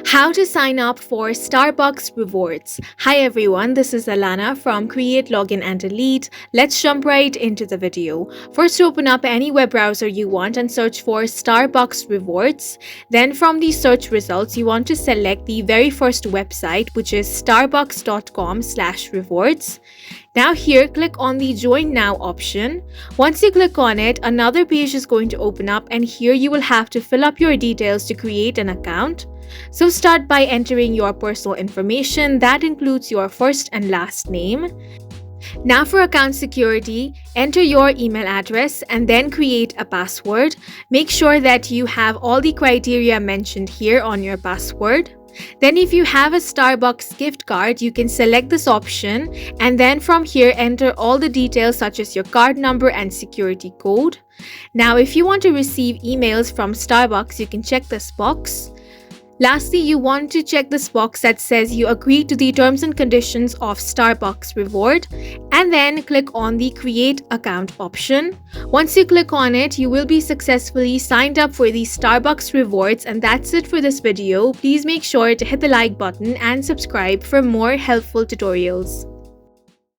How to sign up for Starbucks rewards. Hi everyone, this is Alana from Create, Login and Delete. Let's jump right into the video. First, open up any web browser you want and search for Starbucks rewards. Then from the search results, you want to select the very first website, which is starbucks.com/rewards. Now here, click on the Join Now option. Once you click on it, another page is going to open up, and here you will have to fill up your details to create an account. So start by entering your personal information. That includes your first and last name. Now for account security, enter your email address and then create a password. Make sure that you have all the criteria mentioned here on your password. Then if you have a Starbucks gift card, you can select this option, and then from here enter all the details such as your card number and security code. Now if you want to receive emails from Starbucks, you can check this box. Lastly, you want to check this box that says you agree to the terms and conditions of Starbucks reward, and then click on the Create Account option. Once you click on it, you will be successfully signed up for the Starbucks rewards, and that's it for this video. Please make sure to hit the like button and subscribe for more helpful tutorials.